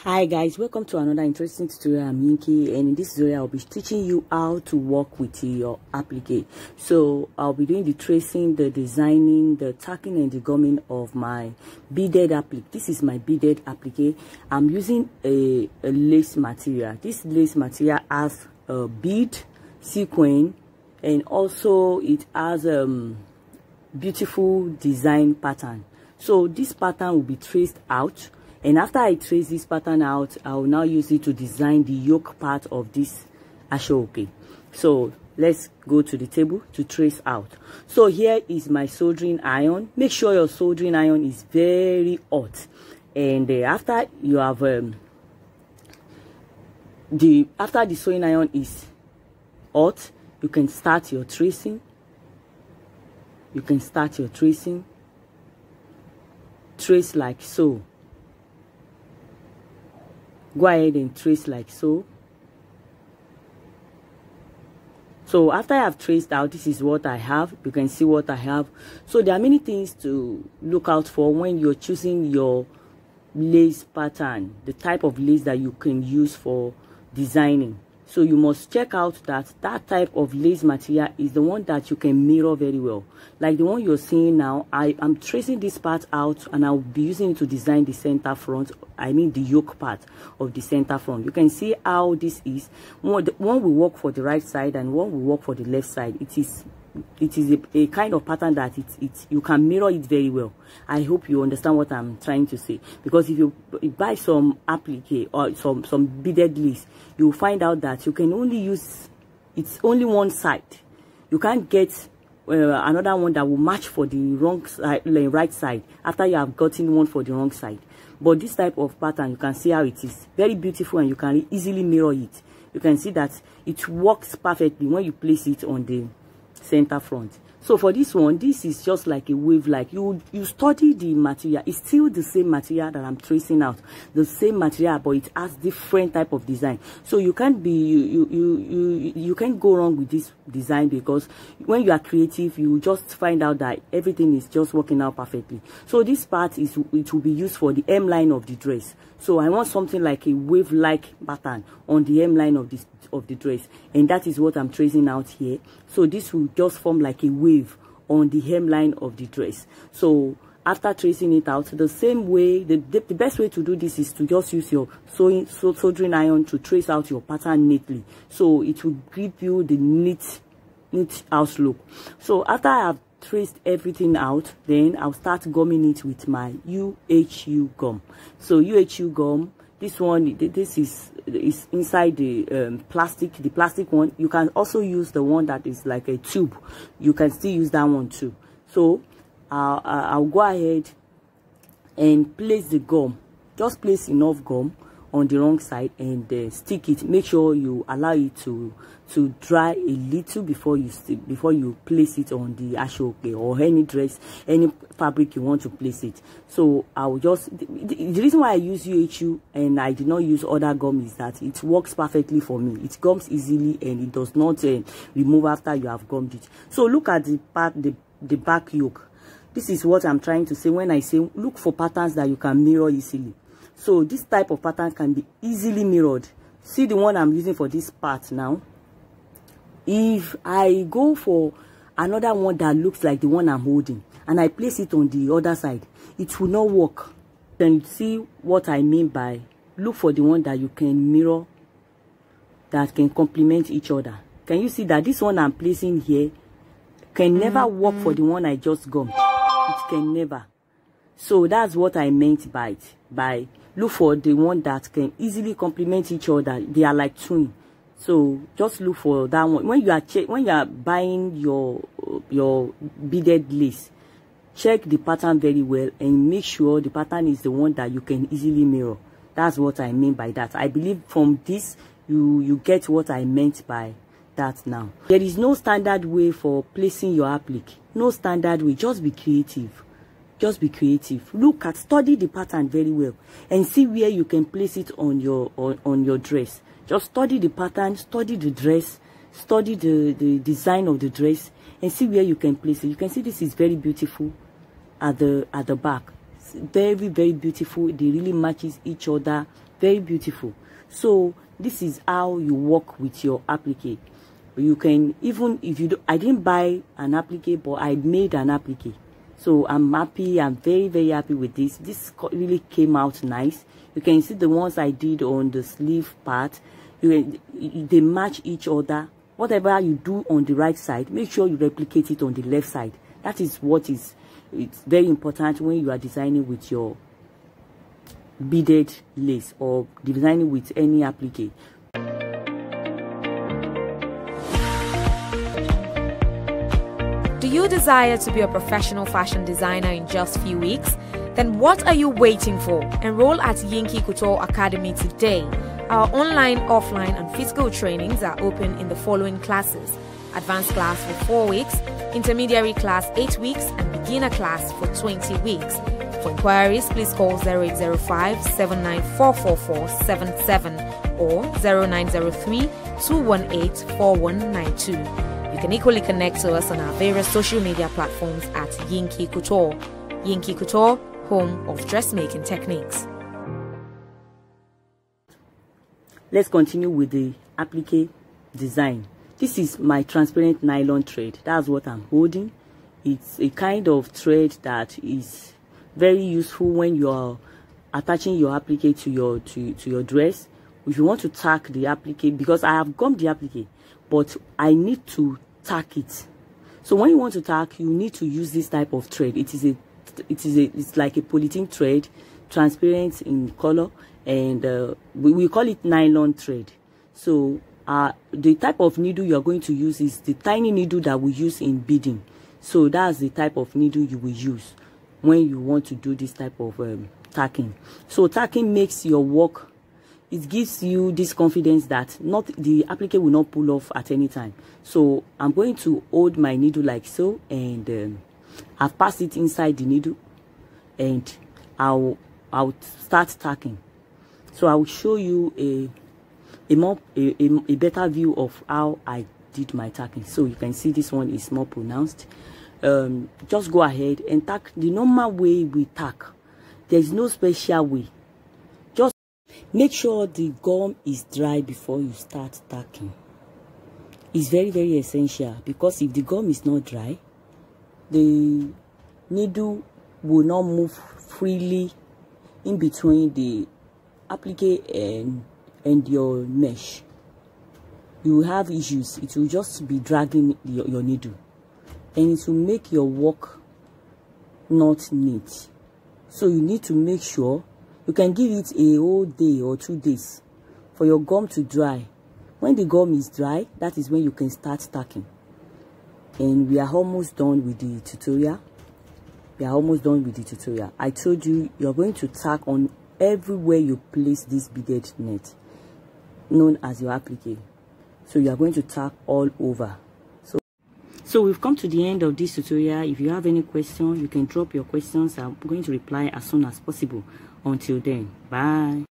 Hi guys, welcome to another interesting tutorial. I'm Yinky, and in this tutorial I'll be teaching you how to work with your applique. So I'll be doing the tracing, the designing, the tacking and the gumming of my beaded applique. This is my beaded applique. I'm using a lace material. This lace material has a bead, sequin, and also it has beautiful design pattern. So this pattern will be traced out. And after I trace this pattern out, I will now use it to design the yoke part of this ashoke. So let's go to the table to trace out. So here is my soldering iron. Make sure your soldering iron is very hot. And after you have after the soldering iron is hot, you can start your tracing. You can start your tracing. Trace like so. Go ahead and trace like so. So after I have traced out, this is what I have. You can see what I have. So there are many things to look out for when you're choosing your lace pattern, the type of lace that you can use for designing. So you must check out that that type of lace material is the one that you can mirror very well. Like the one you're seeing now, I'm tracing this part out and I'll be using it to design the center front. I mean the yoke part of the center front. You can see how this is. One will work for the right side and one will work for the left side. It is a kind of pattern that you can mirror it very well. I hope you understand what I'm trying to say, because if you buy some applique or some beaded lace, you'll find out that you can only use it's only one side. You can't get another one that will match for the wrong side, right side, after you have gotten one for the wrong side. But this type of pattern, you can see how it is very beautiful and you can easily mirror it. You can see that it works perfectly when you place it on the center front. So for this one, this is just like a wave. Like you study the material. It's still the same material that I'm tracing out, the same material, but it has different type of design. So you can't be you can't go wrong with this design, because when you are creative, you just find out that everything is just working out perfectly. So this part it will be used for the hemline of the dress. So I want something like a wave-like pattern on the hemline of the dress, and that is what I'm tracing out here. So this will just form like a wave on the hemline of the dress. So after tracing it out, the same way, the best way to do this is to just use your soldering iron to trace out your pattern neatly. So it will give you the neat house look. So after I have traced everything out, then I'll start gumming it with my UHU gum. So UHU gum, this one, this is inside the plastic one. You can also use the one that is like a tube. You can still use that one too. So I'll go ahead and place the gum. Just place enough gum on the wrong side and stick it. Make sure you allow it to dry a little before you place it on the ashoke or any dress, any fabric you want to place it. So I will just the reason why I use UHU and I did not use other gum is that it works perfectly for me. It gums easily and it does not remove after you have gummed it. So look at the back yoke. This is what I'm trying to say when I say look for patterns that you can mirror easily. So this type of pattern can be easily mirrored. See the one I'm using for this part now. If I go for another one that looks like the one I'm holding and I place it on the other side, it will not work. Then see what I mean by look for the one that you can mirror, that can complement each other. Can you see that this one I'm placing here can never work for the one I just gummed? It can never. So that's what I meant by look for the one that can easily complement each other. They are like twin. So just look for that one. When you are buying your beaded lace, check the pattern very well and make sure the pattern is the one that you can easily mirror. That's what I mean by that. I believe from this you get what I meant by that now. There is no standard way for placing your applique. No standard way. Just be creative. Just be creative. Study the pattern very well and see where you can place it on your dress. Just study the pattern, study the dress, study the design of the dress, and see where you can place it. You can see this is very beautiful at the back. very, very beautiful. They really matches each other, very beautiful. So this is how you work with your applique. You can, even if you do, I didn't buy an applique, but I made an applique. So I'm happy. I'm very, very happy with this. This really came out nice. You can see the ones I did on the sleeve part. They match each other. Whatever you do on the right side, make sure you replicate it on the left side. That is what is, it's very important when you are designing with your beaded lace or designing with any applique. Do you desire to be a professional fashion designer in just few weeks? Then what are you waiting for? Enroll at Yinki Couture Academy today. Our online, offline and physical trainings are open in the following classes: advanced class for 4 weeks, intermediary class 8 weeks and beginner class for 20 weeks. For inquiries, please call 0805 7944477 or 0903 218 4192. You can equally connect to us on our various social media platforms at Yinki Couture. Yinki Couture, home of dressmaking techniques. Let's continue with the applique design. This is my transparent nylon thread. That's what I'm holding. It's a kind of thread that is very useful when you are attaching your applique to your dress. If you want to tack the applique, because I have gummed the applique, but I need to tack it. So when you want to tack, you need to use this type of thread. It's like a polythene thread, transparent in color, and we call it nylon thread. So the type of needle you are going to use is the tiny needle that we use in beading. So that's the type of needle you will use when you want to do this type of tacking. So tacking makes your work, it gives you this confidence that the applique will not pull off at any time. So I'm going to hold my needle like so, and I've passed it inside the needle, and I'll start tacking. So I will show you a better view of how I did my tacking. So you can see this one is more pronounced. Just go ahead and tack the normal way we tack. There is no special way. Just make sure the gum is dry before you start tacking. It's very, very essential, because if the gum is not dry, the needle will not move freely in between the applique and your mesh. You will have issues. It will just be dragging your needle, and it will make your work not neat. So you need to make sure you can give it a whole day or 2 days for your gum to dry. When the gum is dry, that is when you can start tacking. And we are almost done with the tutorial. I told you you're going to tack on everywhere you place this beaded net, known as your applique. So you are going to tack all over. So we've come to the end of this tutorial. If you have any questions, you can drop your questions. I'm going to reply as soon as possible. Until then, bye.